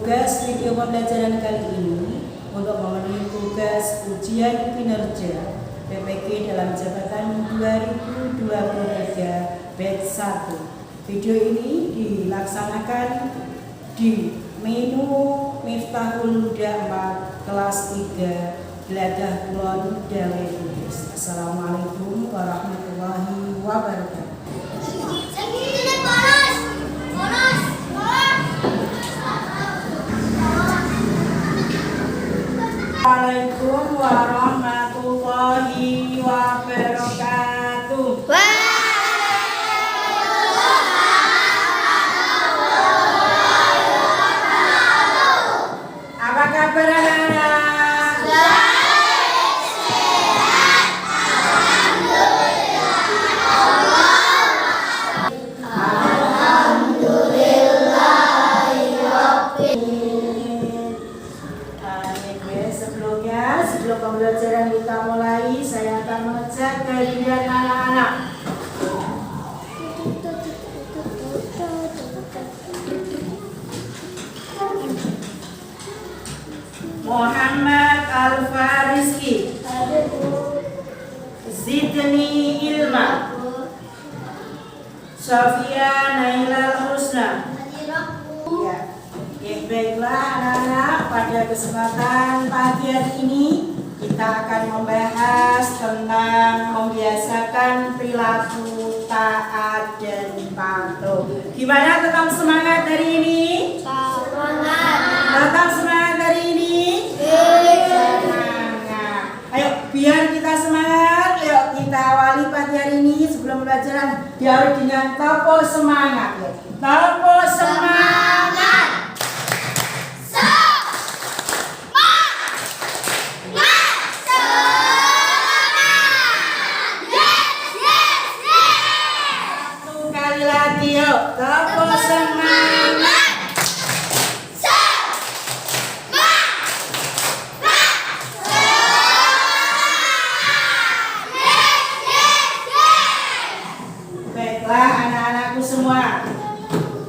Tugas video pembelajaran kali ini untuk memenuhi tugas ujian kinerja PPG dalam jabatan 2023 batch 1. Video ini dilaksanakan di menu Miftahul Huda 4 kelas 3 Geladah Kulon Dawe Kudus. Assalamualaikum warahmatullahi wabarakatuh. Assalamualaikum warahmatullahi wabarakatuh. Apa kabar anak-anak? Sebelum pembelajaran kita mulai, saya akan mengecek kehadiran anak-anak. Muhammad Al-Fariski, Zidni Ilma, Sofia Nailal Husna. Ya, baiklah anak-anak, pada kesempatan pagi hari ini kita akan membahas tentang membiasakan perilaku taat dan patuh. Gimana, tetap semangat hari ini? Semangat. Tetap semangat hari ini? Semangat. Ayo, biar kita semangat, ayo kita awali pagi hari ini sebelum pelajaran diawali dengan topo semangat. Ya. Topo semangat. Topo semangat. Baiklah anak-anakku semua,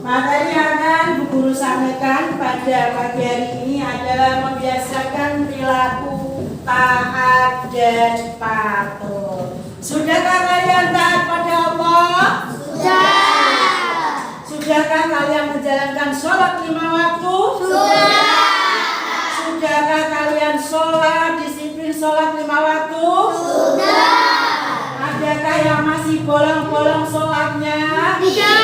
materi yang akan Bu Guru sampaikan pada pagi hari ini adalah membiasakan perilaku taat dan patuh. Sudahkah kalian taat pada Allah? Sudah. Sudahkah kalian menjalankan sholat 5 waktu? Sudah. Sudahkah kalian sholat, disiplin sholat 5 waktu? Sudah. Adakah yang masih bolong-bolong sholatnya? Tidak.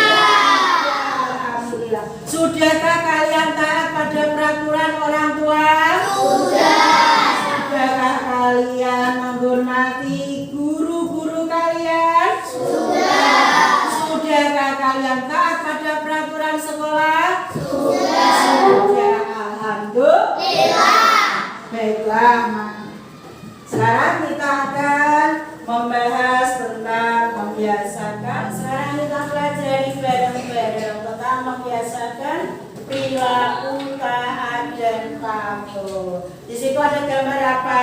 Alhamdulillah. Sudahkah kalian taat pada peraturan orang tua? Sudah. Sudahkah kalian menghormati guru-guru kalian? Sudah. Sudahkah kalian taat pada peraturan sekolah? Sudah. Sudah. Alhamdulillah. Baiklah, sekarang kita akan membahas tentang membiasakan. Sekarang kita pelajari bareng-bareng tentang membiasakan perilaku taat dan patuh. Di situ ada gambar apa?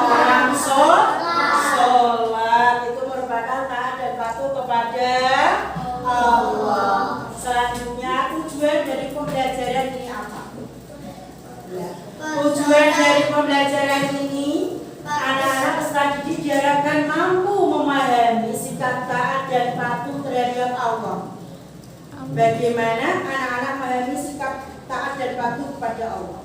Orang sholat itu merupakan taat dan patuh kepada Allah. Selanjutnya, tujuan dari pembelajaran ini apa? Tujuan dari pembelajaran ini, anak-anak peserta didik diharapkan mampu memahami sikap taat dan patuh terhadap Allah. Bagaimana anak-anak memahami sikap taat dan patuh kepada Allah,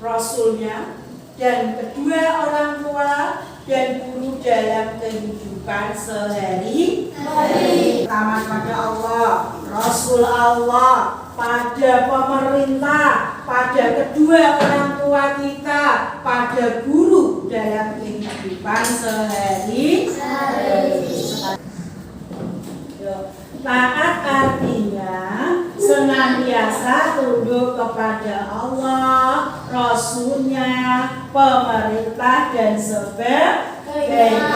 Rasulnya, dan kedua orang tua dan guru dalam kehidupan sehari-hari. Taat pada Allah, Rasul Allah, pada pemerintah, pada kedua orang tua kita, pada guru dalam kehidupan sehari-hari. Taat artinya senantiasa tunduk kepada Allah, Rasulnya, pemerintah, dan sebagainya.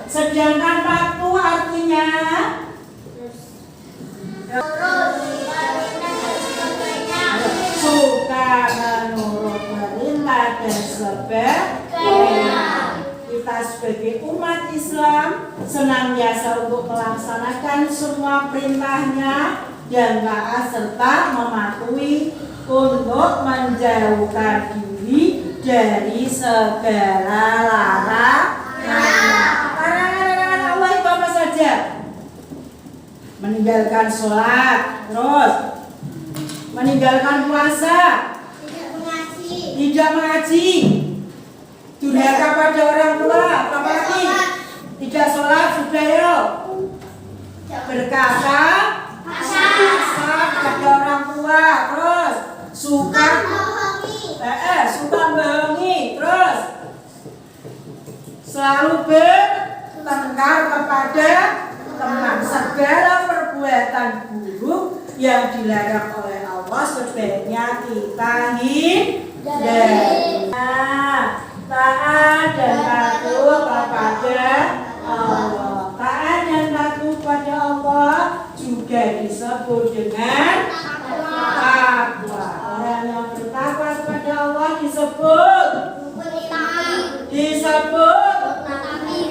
Sedangkan patuh artinya suka menurut perintah dan sebagainya. Kita sebagai umat Islam senantiasa untuk melaksanakan semua perintahnya dan taat serta mematuhi untuk menjauhkan diri dari segala larangan. Larangan Allah itu apa saja? Meninggalkan sholat, terus meninggalkan puasa, tidak mengaji, durhaka pada orang tua, apalagi tidak sholat sudah ya, berkata kasar pada orang tua, terus suka bohongi, terus selalu bertengkar kepada teman. Segala perbuatan buruk yang dilarang oleh Allah sebaiknya kita hindari. Taat dan patuh kepada Allah. Taat dan patuh pada Allah juga disebut dengan takwa. Orang yang bertakwa kepada Allah disebut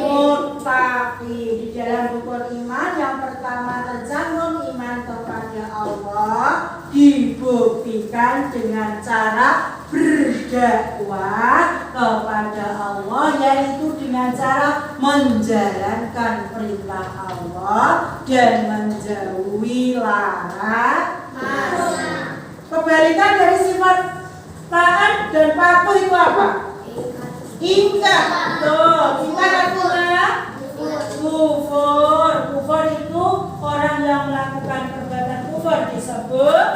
muttaqi. Di dalam rukun iman yang pertama tercantum iman kepada Allah dibuktikan dengan cara berdakwah kepada Allah, yaitu dengan cara menjalankan perintah Allah dan menjauhi larangan. Kebalikan dari sifat taat dan patuh itu apa? Ingkar. Tuh, ingkar adalah kufur. Kufur itu orang yang melakukan perbuatan kufur disebut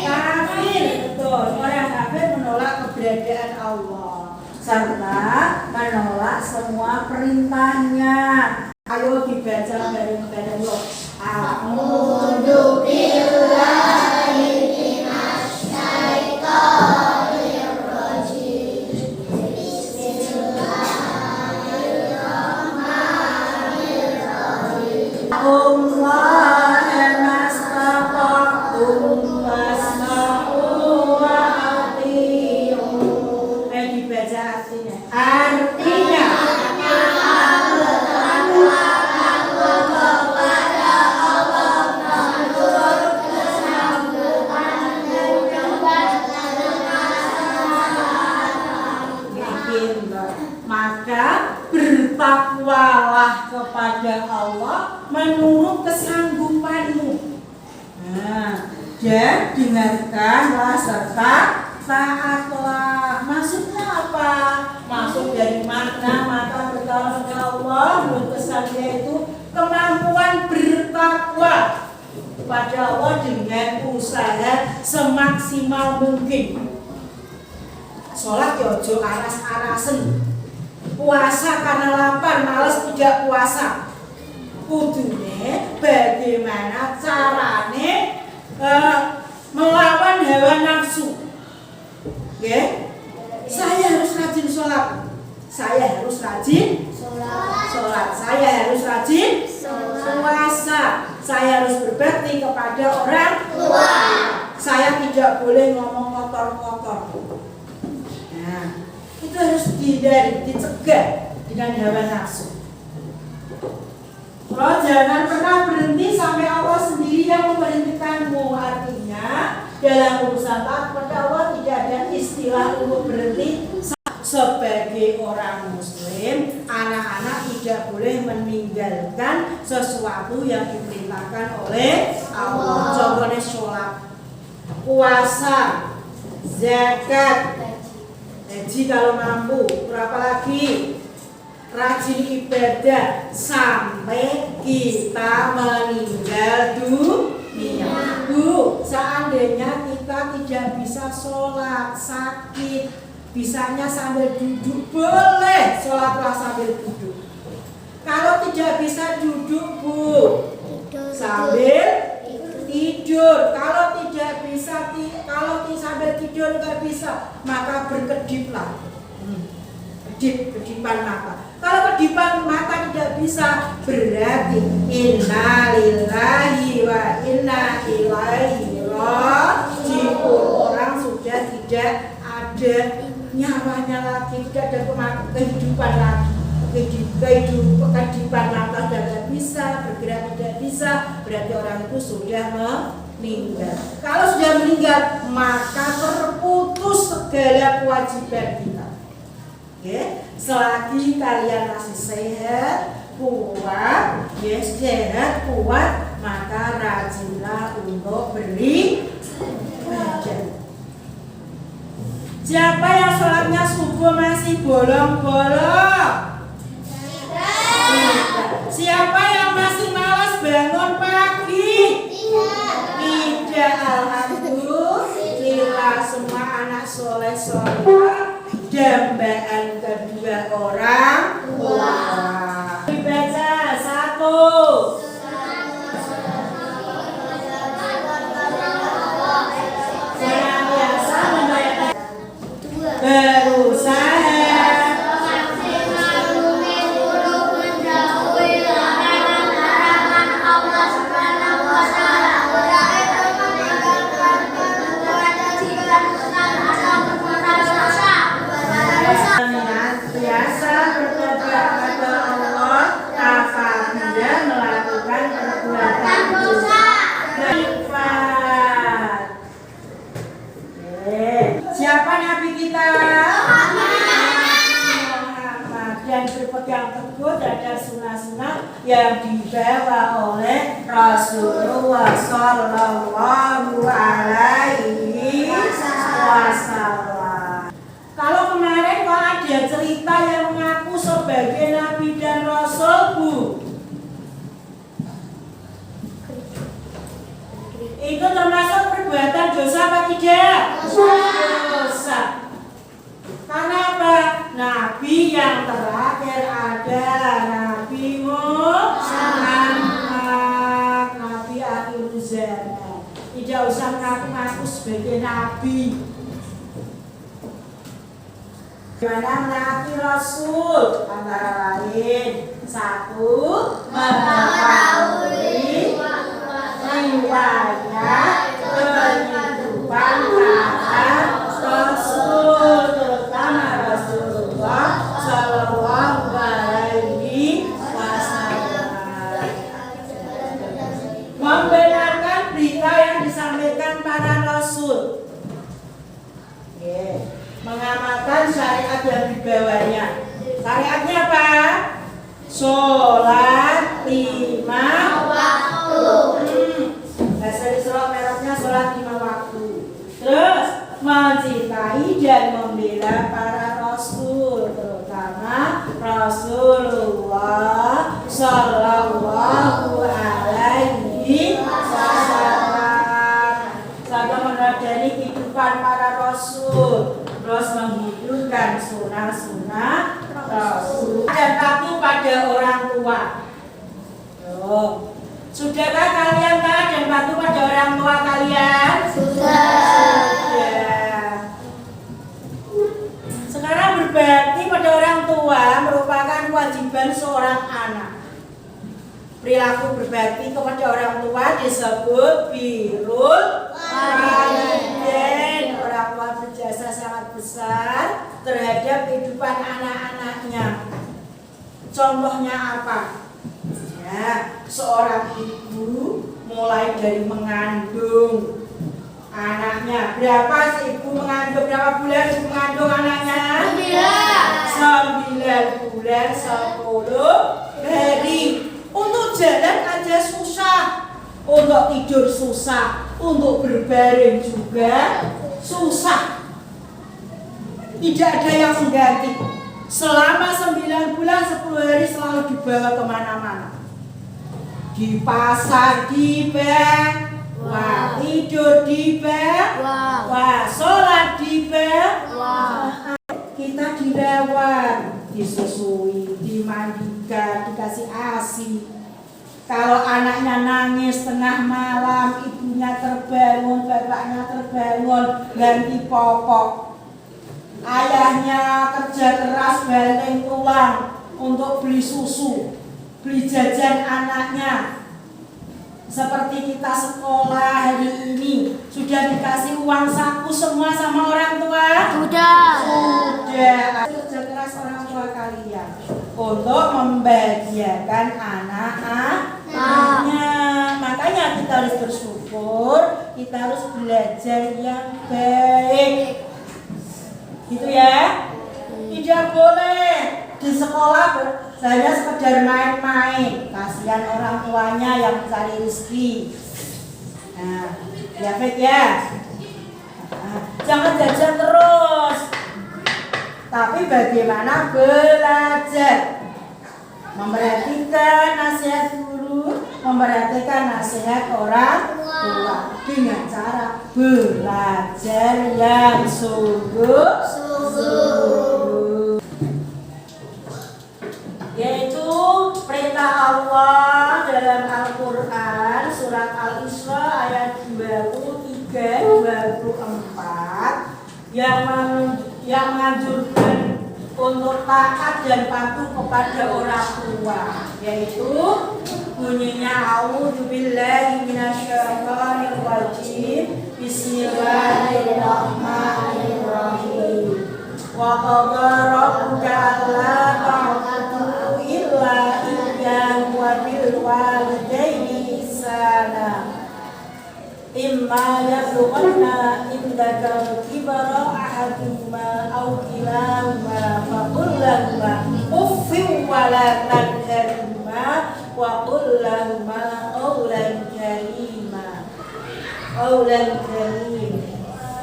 kafir. Betul. Orang kafir menolak keberadaan Allah serta menolak semua perintahnya. Ayo dibaca bareng-bareng loh. A'udzu billahi minasy syaithanir rajim. Bismillahirrahmanirrahim. Allah mastaqatum wasma'u wa ati'u. Dibaca artinya. Artinya maka bertakwalah kepada Allah menurut kesanggupanmu. Dan dengarkanlah serta taatlah. Maksudnya apa? Maksud dari makna maka bertakwa kepada Allah menurut kesannya itu kemampuan bertakwa kepada Allah dengan usaha semaksimal mungkin. Sholat ya ojo aras-arasen. Puasa karena lapar, malas tidak puasa. Kudune bagaimana carane melawan hawa nafsu. Nggih. Saya harus rajin sholat. Saya harus rajin sholat. Saya harus rajin puasa. Saya harus berbakti kepada orang tua. Saya tidak boleh ngomong kotor-kotor. Nah, itu harus dihindari, dicegah dengan hawa nafsu. Kalau jangan pernah berhenti sampai Allah sendiri yang memberhentikanmu. Artinya dalam urusan taat kepada Allah tidak ada istilah untuk berhenti. Sebagai orang muslim, anak-anak tidak boleh meninggalkan sesuatu yang diperintahkan oleh Allah. Contohnya sholat, puasa, zakat, haji kalau mampu, berapa lagi? Rajin ibadah sampai kita meninggal dunia. Bu, seandainya kita tidak bisa sholat, sakit, bisanya sambil duduk, boleh sholatlah sambil duduk. Kalau tidak bisa duduk, Bu, sambil tidur. Kalau tidak bisa, sambil tidur nggak bisa, maka berkediplah. Kedipan mata. Kalau kedipan mata tidak bisa, berarti innalillahi wa inna ilaihi raji'un. Orang sudah tidak ada nyawanya lagi, tidak ada kehidupan lagi. kehidupan lantas tidak bisa, bergerak tidak bisa, berarti orang itu sudah meninggal. Kalau sudah meninggal, maka terputus segala kewajiban kita. Oke, selagi kalian masih sehat, kuat, sehat, kuat, maka rajinlah untuk beribadah. Siapa yang sholatnya subuh masih bolong-bolong? Siapa yang masih malas bangun pagi? Tidak. Alhamdulillah, semua anak soleh dambaan kedua orang tua. Dibaca 1. Senantiasa membayar, berusaha siapa nabi kita? Muhammad. Dan berpegang teguh terhadap sunnah-sunnah yang dibawa oleh Rasulullah Sallallahu Alaihi Wasallam. Kalau kemarin kok ada cerita yang mengaku sebagai nabi dan rasul, Bu, itu termasuk perbuatan dosa apa tidak? Dosa. Karena apa? Nabi yang terakhir adalah Nabi Muhammad, Nabi akhir zaman. Tidak usah mengaku-ngaku sebagai nabi. Bagaimana menaati Rasul? Antara lain 1. Mengetahui riwayat kehidupan para Rasul, terutama Rasulullah Sallallahu Alaihi Wasallam. Membenarkan berita yang disampaikan para Rasul. Mengamalkan syariat yang dibawanya. Syariatnya apa? Sholat 5 waktu. Bahasa Islam merahnya sholat 5 waktu. Terus mencintai dan membela para Rasul, terutama Rasulullah Sallallahu Alaihi Wasallam. Sama meneladani kehidupan para Rasul, terus menghidupkan sunnah-sunnah Rasul dan patuh pada orang tua. Sudahkah kalian taat dan patuh pada orang tua kalian? Sudah. Sekarang berbakti pada orang tua merupakan kewajiban seorang anak. Perilaku berbakti kepada orang tua disebut birrul walidain. Orang tua berjasa sangat besar terhadap kehidupan anak-anaknya. Contohnya apa? Ya, seorang ibu mulai dari mengandung anaknya. Berapa sih ibu mengandung? Berapa bulan ibu mengandung anaknya? 9 bulan 10 hari. Untuk jalan aja susah, untuk tidur susah, untuk berbaring juga susah. Tidak ada yang mengganti. Selama 9 bulan 10 hari selalu dibawa kemana-mana. Di pasar di bank, wah, tidur di bank, wah, sholat di bank, wah. Kita dirawat, disusui, dimandikan, dikasih ASI. Kalau anaknya nangis tengah malam, ibunya terbangun, bapaknya terbangun, ganti popok. Ayahnya kerja keras banting tulang untuk beli susu, beli jajan anaknya. Seperti kita sekolah hari ini, sudah dikasih uang saku semua sama orang tua? Sudah. Kerja keras orang tua kalian untuk membahagiakan anak-anaknya. Makanya kita harus bersyukur, kita harus belajar yang baik. Gitu ya. Tidak boleh di sekolah hanya sekedar main-main. Kasihan orang tuanya yang mencari rezeki. Nah, ya baik ya. Jangan jajan terus. Tapi bagaimana belajar? Memperhatikan nasihat guru, memperhatikan nasihat orang tua dengan cara belajar yang sungguh-sungguh. Yaitu perintah Allah dalam Al-Quran surat Al-Isra ayat 23-24 yang menganjurkan untuk taat dan patuh kepada orang tua, yaitu bunyinya a'udzubillahi minasyaitonirrajim, bismillahirrahmanirrahim. Wa qadha rabbuka alla ta'budu illa iyyahu wa bil walidayni ihsana. Imma yablughanna indaka al-kibara ahaduhuma aw kilahuma faqul lahuma uffin wa la tanharhuma wa qul lahuma qawlan karima. Qawlan karim.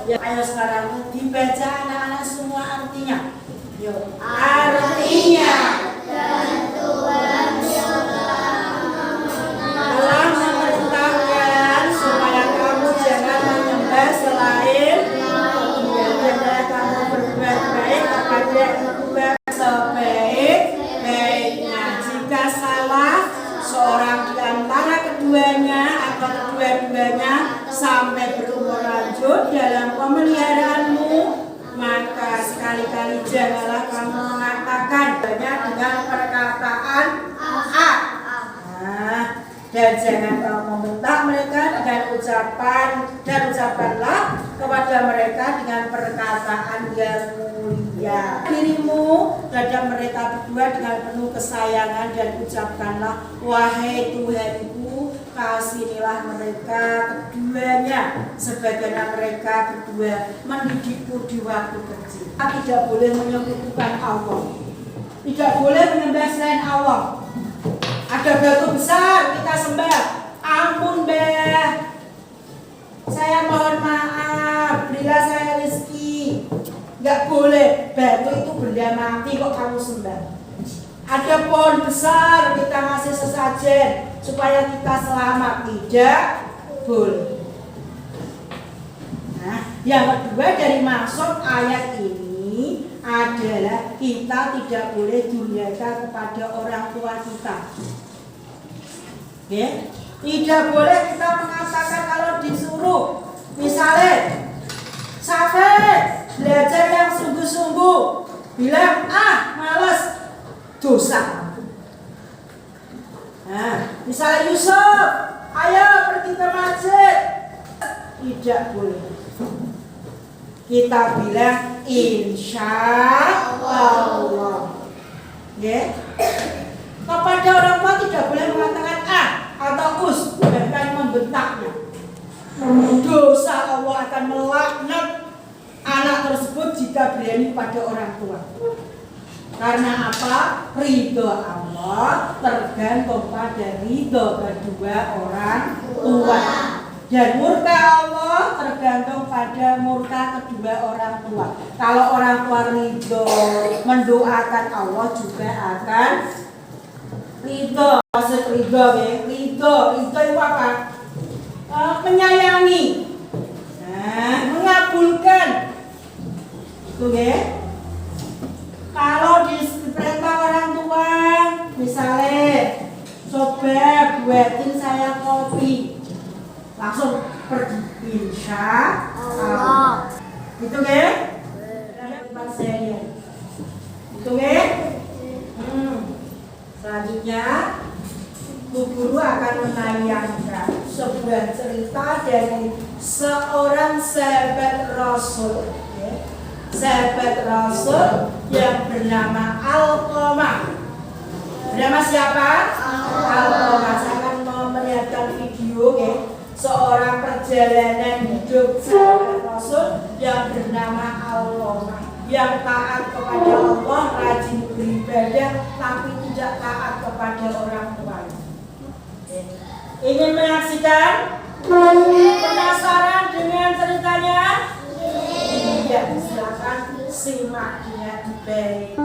Ya, ayo sekarang dibaca anak-anak semua artinya. Yuk. Artinya dan Tuhan telah memerintahkan supaya kamu jangan menyembah selain Dia, dan kamu berbuat baik kepada kedua sebaik-baiknya. Jika salah seorang di antara keduanya atau kedua-duanya sampai berumur lanjut dalam pemeliharaanmu, maka sekali-kali janganlah kamu mengatakan banyak dengan perkataan A. Dan jangan kamu membentak mereka dengan ucapan, dan ucapanlah kepada mereka dengan perkataan yang mulia. Dirimu terhadap mereka berdua dengan penuh kesayangan dan ucapkanlah, wahai Tuhanku, kasihanilah mereka keduanya sebagaimana mereka berdua mendidikku di waktu kecil. Kita tidak boleh menyekutukan Allah, tidak boleh menyembah selain Allah. Ada batu besar kita sembah, ampun Mbah, saya mohon maaf, berilah saya rezeki. Gak boleh, batu itu benda mati kok kamu sembah. Ada pohon besar kita ngasih sesajen supaya kita selamat, tidak boleh. Nah, yang kedua dari maksud ayat ini adalah kita tidak boleh durhaka kepada orang tua kita. Ya, tidak boleh kita mengatakan kalau disuruh, misalnya Safir belajar yang sungguh-sungguh, bilang males, dosa. Nah, misalnya Yusuf, ayo pergi ke masjid, tidak boleh. Kita bilang insya Allah. Ya. Kepada orang tua tidak boleh mengatakan atau bahkan membentaknya. Dosa, Allah akan melaknat anak tersebut jika berani pada orang tua. Karena apa? Ridho Allah tergantung pada ridho kedua orang tua. Dan murka Allah tergantung pada murka kedua orang tua. Kalau orang tua ridho mendoakan, Allah juga akan ridho. Maksud ridho ya, ridho itu apa? Menyayangi, mengabulkan. Itu ya. Kalau diperintah orang tua, misalnya coba buatin saya kopi, langsung pergi, insya Allah. Gitu ya? Gitu ya? Selanjutnya Bu Guru akan menayangkan sebuah cerita dari seorang sahabat Rasul, sahabat Rasul yang bernama Alqamah Bernama siapa? Allah. Mas akan memperlihatkan video seorang perjalanan hidup sahabat Rasul yang bernama Allah, yang taat kepada Allah, rajin beribadah, tapi tidak taat kepada orang tuanya. Ingin menyaksikan? Penasaran dengan ceritanya? Iya, silakan simak dengan baik.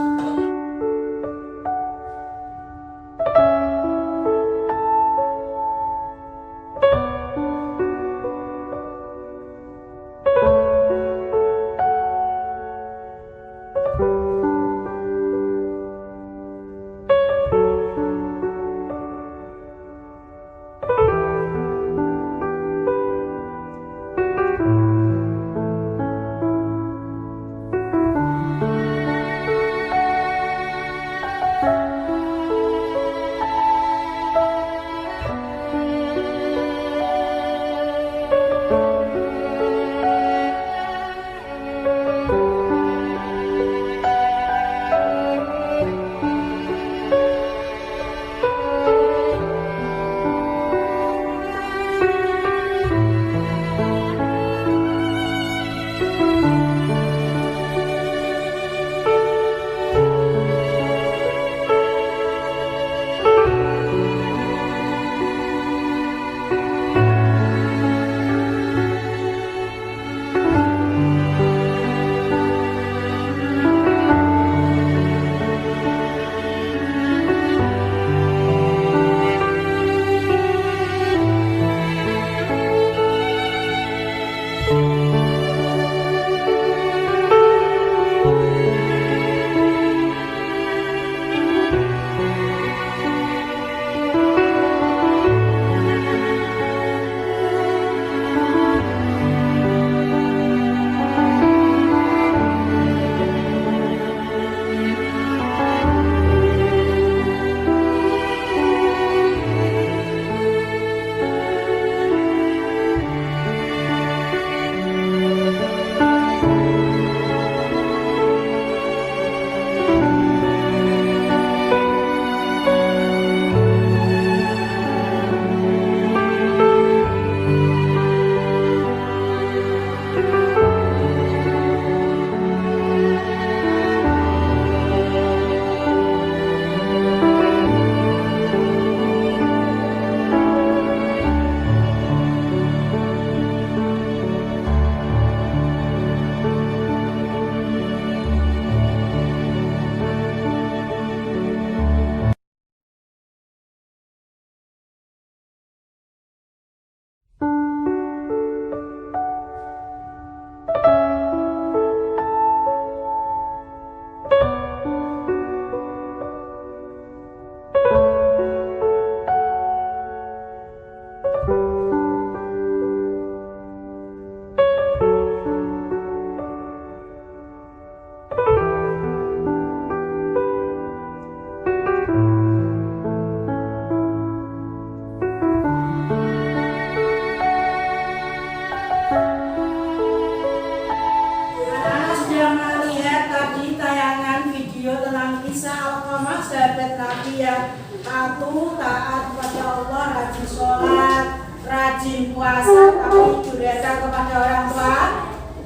sahabat Nabi yang patuh, taat kepada Allah, rajin sholat, rajin puasa, tapi durhaka kepada orang tua?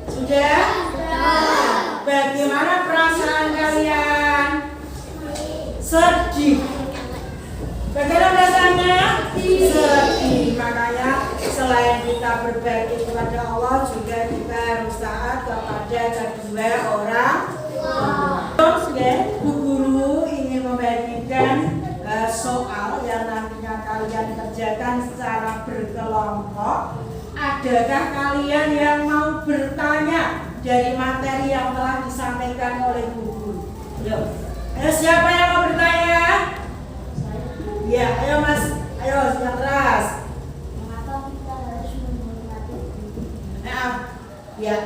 Sudah? Bagaimana perasaan kalian? Sedih. Bagaimana perasaannya? Sedih. Makanya selain kita berbakti kepada Allah, juga kita harus taat kepada kedua orang tua. Bu Guru ingin membagikan soal yang nantinya kalian kerjakan secara berkelompok. Adakah kalian yang mau bertanya dari materi yang telah disampaikan oleh Bu Guru? Ayo, siapa yang mau bertanya? Ya, ayo Mas, ayo yang keras. Mengapa kita harus menghormati guru? Ya,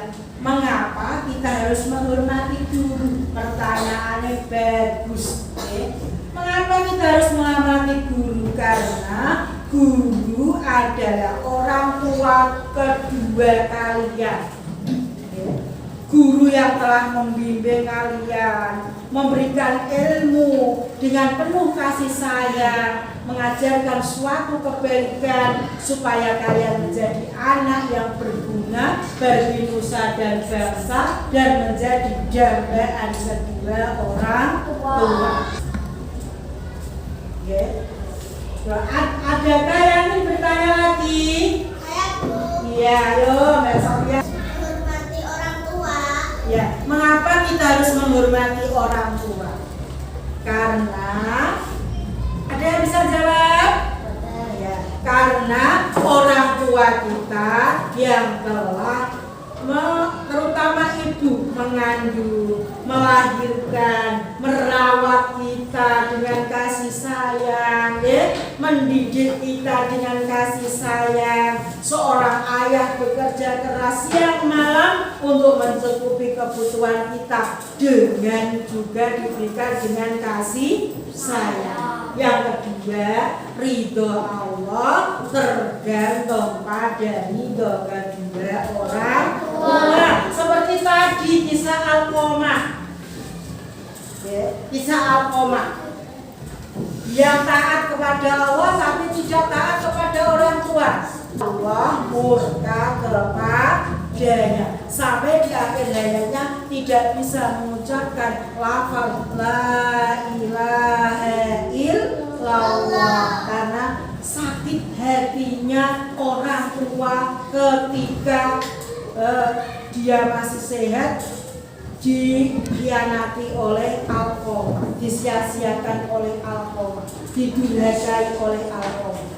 mengapa kita harus menghormati guru? Pertanyaannya bagus. Mengapa kita harus menghormati guru? Karena guru adalah orang tua kedua kalian. Guru yang telah membimbing kalian, memberikan ilmu dengan penuh kasih sayang, mengajarkan suatu kebaikan supaya kalian menjadi anak yang berguna bagi nusa dan bangsa dan menjadi dambaan kedua orang tua. Okay. Adakah yang ingin bertanya lagi? Iya, ayo Mbak Sofia. Menghormati orang tua. Ya, mengapa kita harus menghormati orang tua? Karena ada yang bisa jawab? Ya, karena orang tua kita yang telah terutama ibu mengandung, melahirkan, merawat kita dengan kasih sayang, ya, mendidik kita dengan kasih sayang. Seorang ayah bekerja keras siang malam untuk mencukupi kebutuhan kita dengan juga diberikan dengan kasih sayang. Yang kedua, ridho Allah tergantung pada ridho kedua orang tua. Seperti tadi kisah Alqamah. Kisah Alqamah. Yang taat kepada Allah tapi tidak taat kepada orang tua. Allah murka kepadanya. Sampai di akhir hayatnya tidak bisa mengucapkan lafaz la ilaha illallah karena sakit hatinya orang tua ketika dia masih sehat dikhianati oleh Alqamah, disia-siakan oleh Alqamah, didurhakai oleh Alqamah.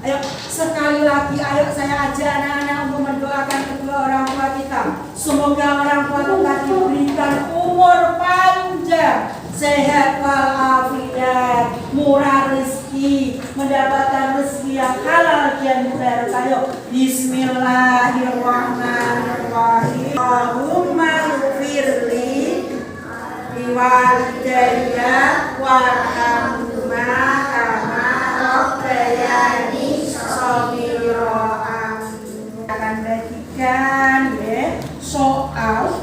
Ayo sekali lagi, ayo saya ajak anak-anak untuk mendoakan kedua orang tua kita. Semoga orang tua kita diberikan umur panjang, sehat walafiat, murah rezeki, mendapatkan rezeki yang halal dan murah. Ayo Bismillahirrahmanirrahim. Allahumma firli biwalidayya warhamhuma kama rabbayani shaghira. Akan bagikan ya soal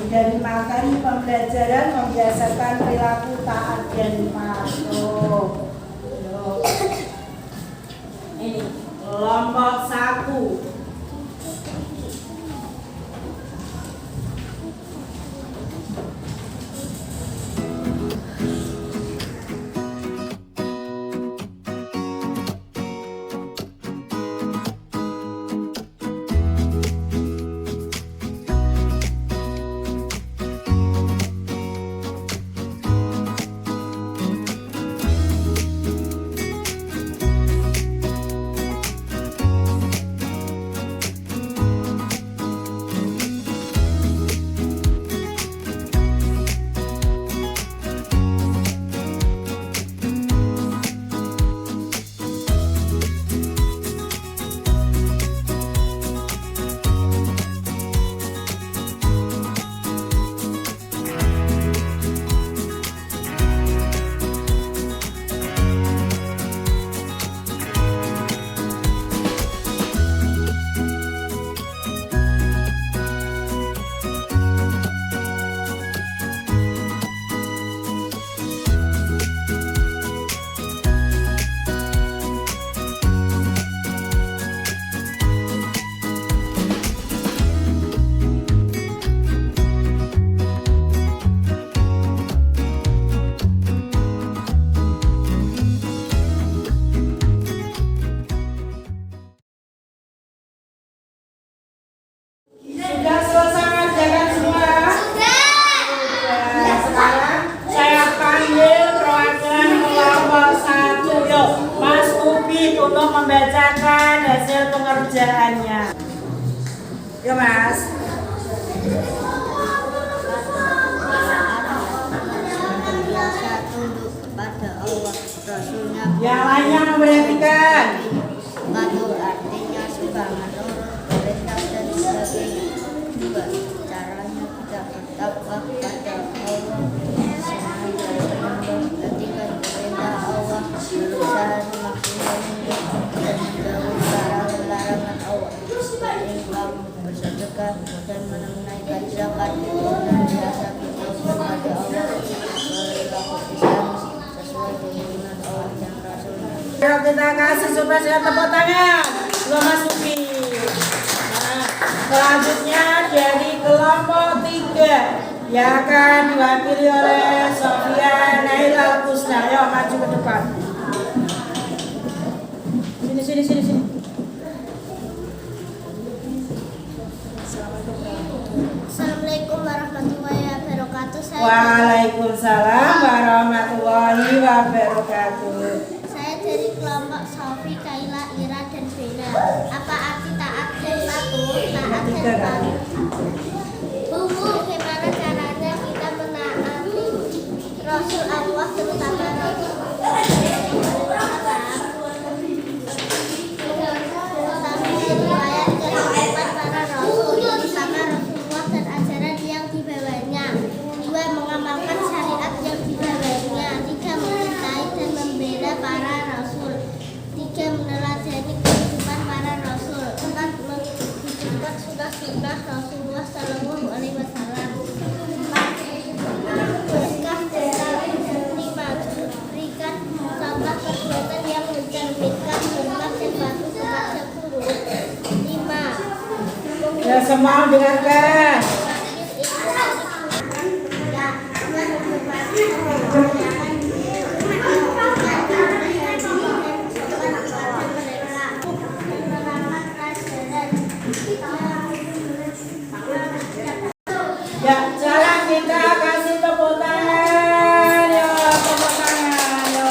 dari materi pembelajaran membiasakan perilaku taat dan patuh. Ini kelompok 1. Sudah selesai mengerjakan semua? Sudah. Sekarang saya panggil perwakilan kelompok 1. Yuk, Mas Ubid untuk membacakan hasil pengerjaannya. Yuk Mas. Tunduk kepada Allah, Rasulnya. Yang lainnya memperhatikan. Patuh artinya suka menurut perintah dan sebagainya. Juga caranya kita bertakwa kepada Allah, menjalankan perintah Allah, berusaha semaksimal mungkin dan menjauhi larangan Allah. Berinfak, bersedekah dan menunaikan zakat dan biasa berdoa kepada Allah. kita kasih surprise dengan tepuk tangan. Belum masukin. Nah, selanjutnya dari kelompok 3 yang akan diwakili oleh Sofia Naila Kusna. Ayo maju ke depan. Sini. Assalamualaikum warahmatullahi wabarakatuh. Waalaikumsalam warahmatullahi wabarakatuh. Saya dari kelompok Sofi, Kaila, Ira, dan Bella. Apa arti taat dan patuh? Taat dan patuh. Bagaimana caranya kita menaati Rasul Allah, terutama Rasul sunnah Rasulullah Sallallahu Alaihi Wasallam. Berkah dan lima, berikan contoh perbuatan yang mencerminkan hormat dan patuh kepada guru. 5. Ya, semua dengarkan. Ya, sekarang kita kasih tepuk tangan. Yo, tepuk tangan. Yo.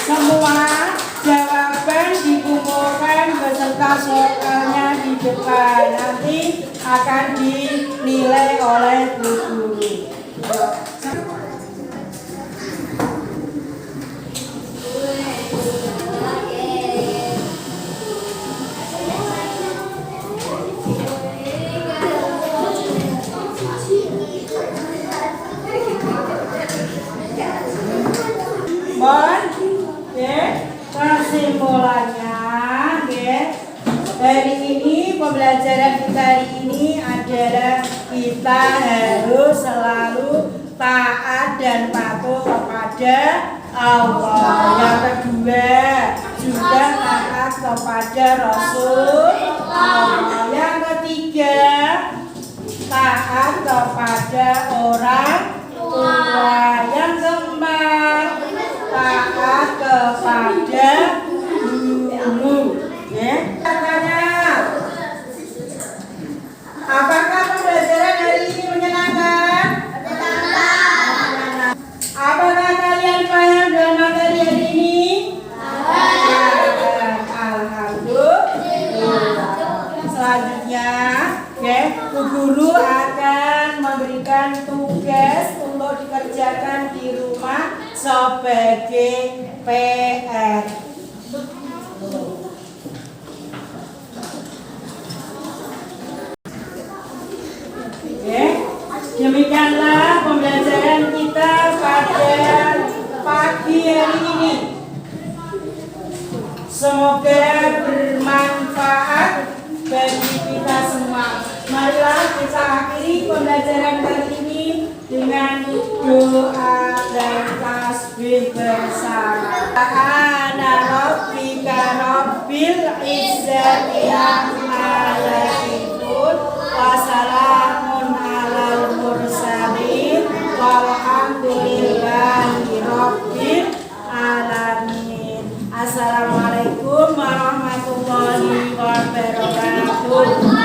Semua jawaban dikumpulkan beserta soalnya di depan. Nanti akan dinilai oleh guru. Kesimpulannya, hari ini pembelajaran kita hari ini adalah kita harus selalu taat dan patuh kepada Allah. Yang kedua juga taat kepada Rasul Allah. Yang ketiga taat kepada orang tua. Yang keempat taat kepada guru. Apakah pembelajaran hari ini menyenangkan? Apakah kalian paham dengan materi hari ini? Alhamdulillah. Selanjutnya, guru akan memberikan tugas untuk dikerjakan di rumah sebagai PR. Demikianlah pembelajaran kita pada pagi hari ini. Semoga bermanfaat bagi kita semua. Marilah kita akhiri pembelajaran kali ini dengan doa dan tasbih bersama. Ana rabbika rabbil izzati amma yasifun wa salamun alal mursalin walhamdulillahi rabbil alamin. Assalamualaikum warahmatullahi wabarakatuh.